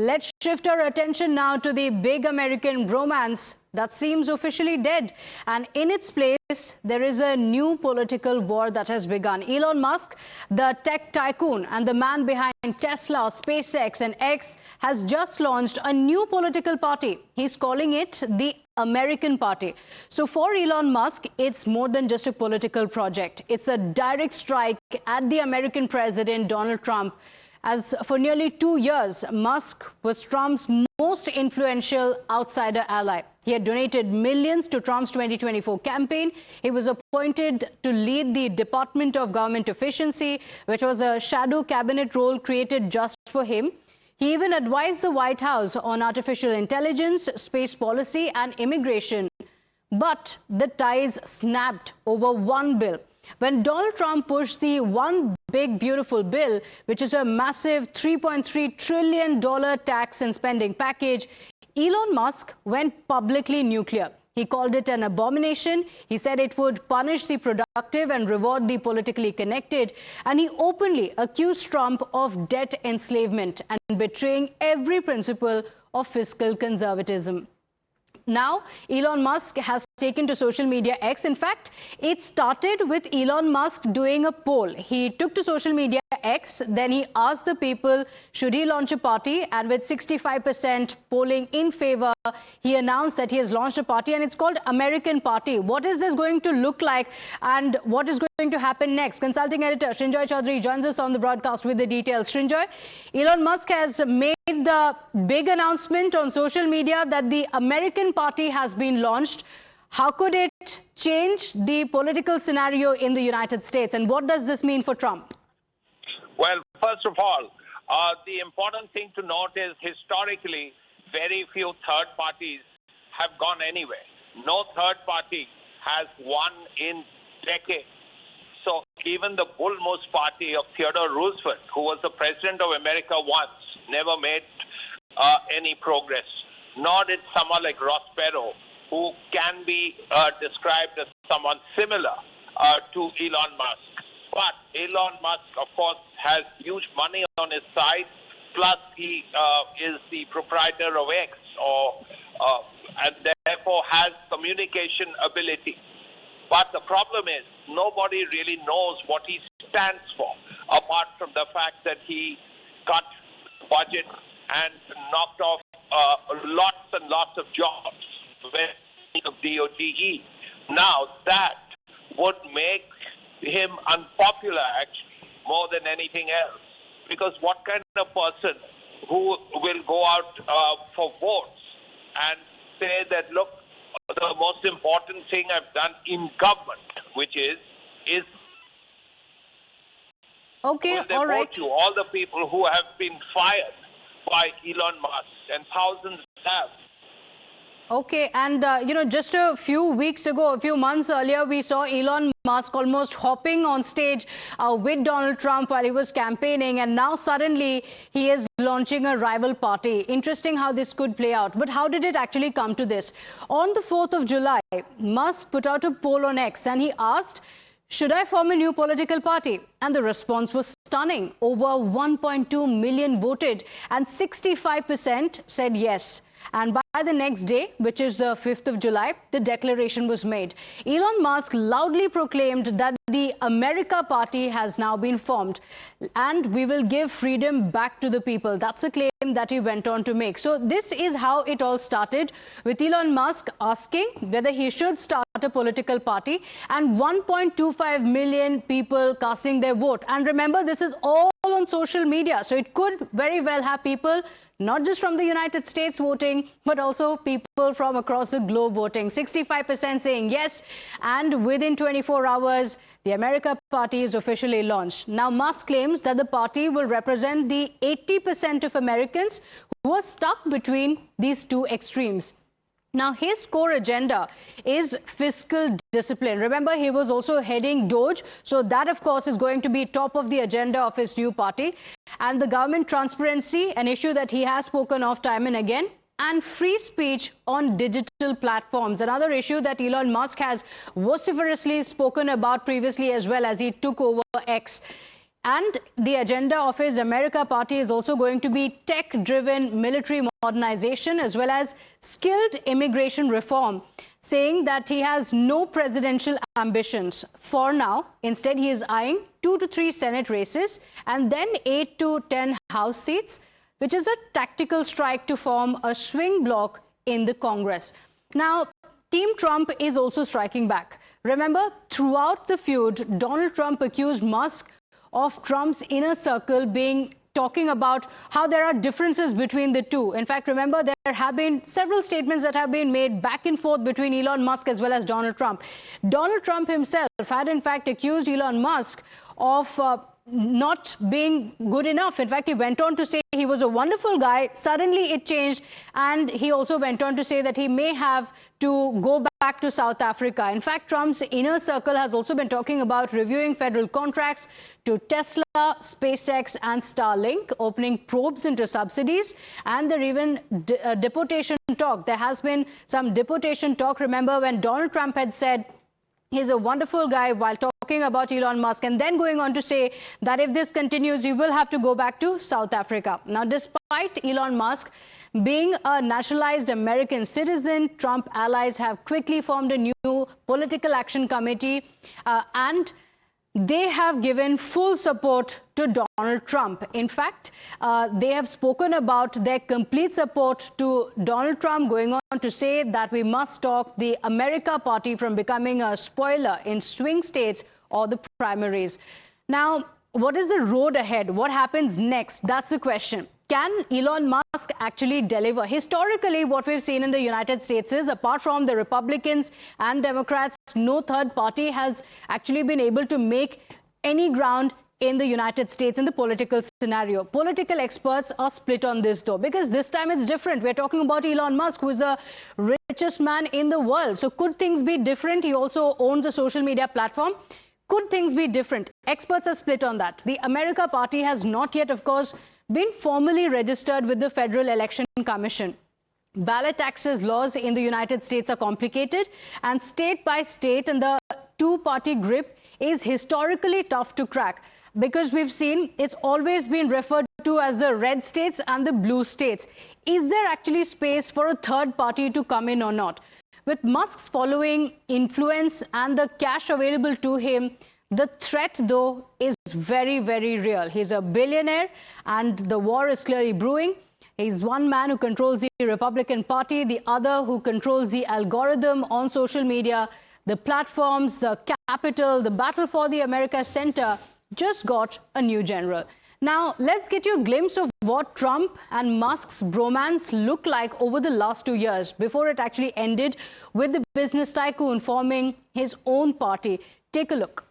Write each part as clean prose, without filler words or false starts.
Let's shift our attention now to the big American bromance that seems officially dead. And in its place, there is a new political war that has begun. Elon Musk, the tech tycoon and the man behind Tesla, SpaceX and X, has just launched a new political party. He's calling it the American Party. So for Elon Musk, it's more than just a political project. It's a direct strike at the American president, Donald Trump. As for nearly 2 years, Musk was Trump's most influential outsider ally. He had donated millions to Trump's 2024 campaign. He was appointed to lead the Department of Government Efficiency, which was a shadow cabinet role created just for him. He even advised the White House on artificial intelligence, space policy and immigration. But the ties snapped over one bill. When Donald Trump pushed the One Big Beautiful Bill, which is a massive $3.3 trillion tax and spending package, Elon Musk went publicly nuclear. He called it an abomination. He said it would punish the productive and reward the politically connected. And he openly accused Trump of debt enslavement and betraying every principle of fiscal conservatism. Now, Elon Musk has taken to social media X. In fact, it started with Elon Musk doing a poll. He took to social media X, then he asked the people, should he launch a party? And with 65% polling in favor, he announced that he has launched a party and it's called American Party. What is this going to look like and what is going to happen next? Consulting editor Srinjoy Chaudhary joins us on the broadcast with the details. Srinjoy, Elon Musk has made the big announcement on social media that the American Party has been launched. How could it change the political scenario in the United States? And what does this mean for Trump? Well, first of all, the important thing to note is historically, very few third parties have gone anywhere. No third party has won in decades. So even the Bull Moose Party of Theodore Roosevelt, who was the president of America once, never made any progress. Nor did someone like Ross Perot, who can be described as someone similar to Elon Musk. But Elon Musk, of course, has huge money on his side, plus he is the proprietor of X, and therefore has communication ability. But the problem is, nobody really knows what he stands for, apart from the fact that he cut budget and knocked off lots and lots of jobs of DOGE. Now, that would make him unpopular, actually, more than anything else. Because what kind of person who will go out for votes and say that, look, the most important thing I've done in government, which is okay, will they all right. vote you? All the people who have been fired by Elon Musk, and thousands have. Okay, and just a few weeks ago, a few months earlier, we saw Elon Musk almost hopping on stage with Donald Trump while he was campaigning, and now suddenly he is launching a rival party. Interesting how this could play out. But how did it actually come to this? On the 4th of July, Musk put out a poll on X and he asked, should I form a new political party? And the response was stunning. Over 1.2 million voted and 65% said yes. And by the next day, which is the 5th of July, the declaration was made. Elon Musk loudly proclaimed that the America Party has now been formed and we will give freedom back to the people. That's a claim that he went on to make. So this is how it all started, with Elon Musk asking whether he should start a political party and 1.25 million people casting their vote. And remember, this is all on social media. So it could very well have people not just from the United States voting, but also people from across the globe voting. 65% saying yes, and within 24 hours, the America Party is officially launched. Now, Musk claims that the party will represent the 80% of Americans who are stuck between these two extremes. Now, his core agenda is fiscal discipline. Remember, he was also heading DOGE. So that, of course, is going to be top of the agenda of his new party. And the government transparency, an issue that he has spoken of time and again. And free speech on digital platforms, another issue that Elon Musk has vociferously spoken about previously as well as he took over X. And the agenda of his America Party is also going to be tech-driven military modernization as well as skilled immigration reform, saying that he has no presidential ambitions for now. Instead, he is eyeing 2 to 3 Senate races and then 8 to 10 House seats, which is a tactical strike to form a swing bloc in the Congress. Now, Team Trump is also striking back. Remember, throughout the feud, Donald Trump accused Musk of Trump's inner circle talking about how there are differences between the two. In fact, remember, there have been several statements that have been made back and forth between Elon Musk as well as Donald Trump. Donald Trump himself had in fact accused Elon Musk of not being good enough. In fact, he went on to say he was a wonderful guy. Suddenly it changed, and he also went on to say that he may have to go back to South Africa. In fact, Trump's inner circle has also been talking about reviewing federal contracts to Tesla, SpaceX and Starlink, opening probes into subsidies, and there even deportation talk. There has been some deportation talk. Remember when Donald Trump had said he's a wonderful guy while talking about Elon Musk, and then going on to say that if this continues, you will have to go back to South Africa. Now, despite Elon Musk being a nationalized American citizen, Trump allies have quickly formed a new political action committee and they have given full support to Donald Trump. In fact, they have spoken about their complete support to Donald Trump, going on to say that we must stop the America Party from becoming a spoiler in swing states or the primaries. Now, what is the road ahead? What happens next? That's the question. Can Elon Musk actually deliver? Historically, what we've seen in the United States is, apart from the Republicans and Democrats, no third party has actually been able to make any ground in the United States in the political scenario. Political experts are split on this though, because this time it's different. We're talking about Elon Musk, who is the richest man in the world. So could things be different? He also owns a social media platform. Could things be different? Experts are split on that. The America Party has not yet, of course, been formally registered with the Federal Election Commission. Ballot access laws in the United States are complicated, and state by state, and the two-party grip is historically tough to crack, because we've seen it's always been referred to as the red states and the blue states. Is there actually space for a third party to come in or not? With Musk's following influence and the cash available to him, the threat, though, is very, very real. He's a billionaire and the war is clearly brewing. He's one man who controls the Republican Party, the other who controls the algorithm on social media, the platforms, the capital. The battle for the America Center just got a new general. Now, let's get you a glimpse of what Trump and Musk's bromance looked like over the last 2 years before it actually ended with the business tycoon forming his own party. Take a look.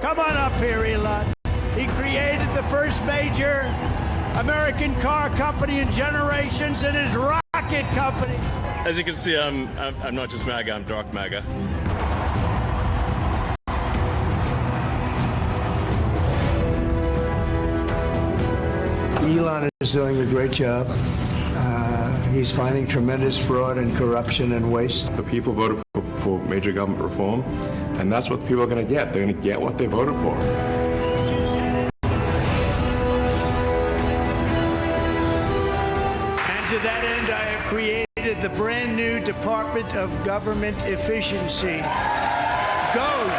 Come on up here, Elon. He created the first major American car company in generations, and his rocket company. As you can see, I'm not just MAGA, I'm dark MAGA. Elon is doing a great job. He's finding tremendous fraud and corruption and waste. The people voted for major government reform, and that's what people are going to get. They're going to get what they voted for. And to that end, I have created the brand new Department of Government Efficiency. DOGE.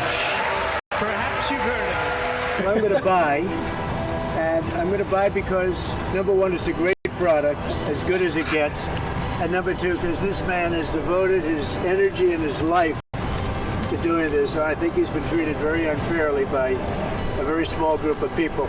Perhaps you've heard of it. I'm going to buy, and I'm going to buy because, number one, it's a great product, as good as it gets, and number two, because this man has devoted his energy and his life to doing this. So I think he's been treated very unfairly by a very small group of people.